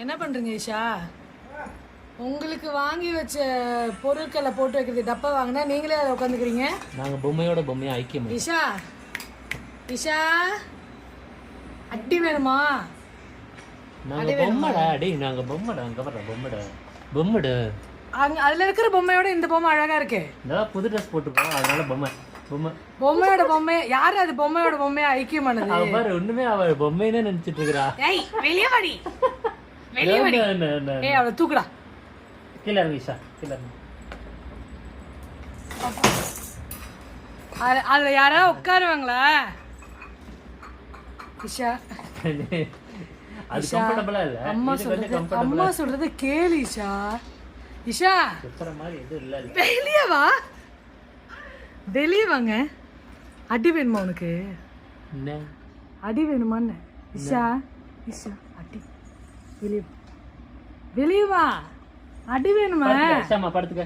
என்ன பண்ணுறீங்க ஈஷா? உங்களுக்கு வாங்கி வச்ச பொருட்களை போட்டு வைக்கிறது டப்பா வாங்கினா நீங்களே அதை உட்காந்துக்கிறீங்க. நாங்கள் பொம்மையோட பொம்மையாக ஐக்கியம். ஈஷா ஈஷா அடி வேணுமா? நாங்கள் பொம்மைடா. அடி நாங்கள் பொம்மைடா. அங்கே வர பொம்மைடா பொம்மைடா. அங்கே அதில் இருக்கிற பொம்மையோட இந்த பொம்மை அழகாக இருக்கு. இந்த புது ட்ரெஸ் போட்டுருக்கோம் அதனால பொம்மை பொம்மை பொம்மையோட பொம்மை யார்? அது பொம்மையோட பொம்மையா ஐக்கியமானது? அவ பாரு ஒண்ணுமே அவ பொம்மைன்னு நினைச்சிட்டு இருக்கா. ஏய் வெளிய வாடி வெளிய வாடி. ஏய் அவளை தூக்குடா. கீழ இறங்கு ஈஷா, கீழ இறங்கு. அதுல யாராவது உட்காருவாங்களா ஈஷா? அது கம்ஃபர்ட்டபிளா இல்ல. அம்மா சொல்றது கேளு ஈஷா. ஈஷா சுத்தற மாதிரி எதுவும் இல்ல. வெளிய வா, வெளிய வாங்க. அடி வேணுமா உனக்கு? என்ன அடி வேணுமான்னு? ஈஷா ஈஷா அடி. வெளிய வெளிய வா. அடி வேணுமா? படுத்துக்க.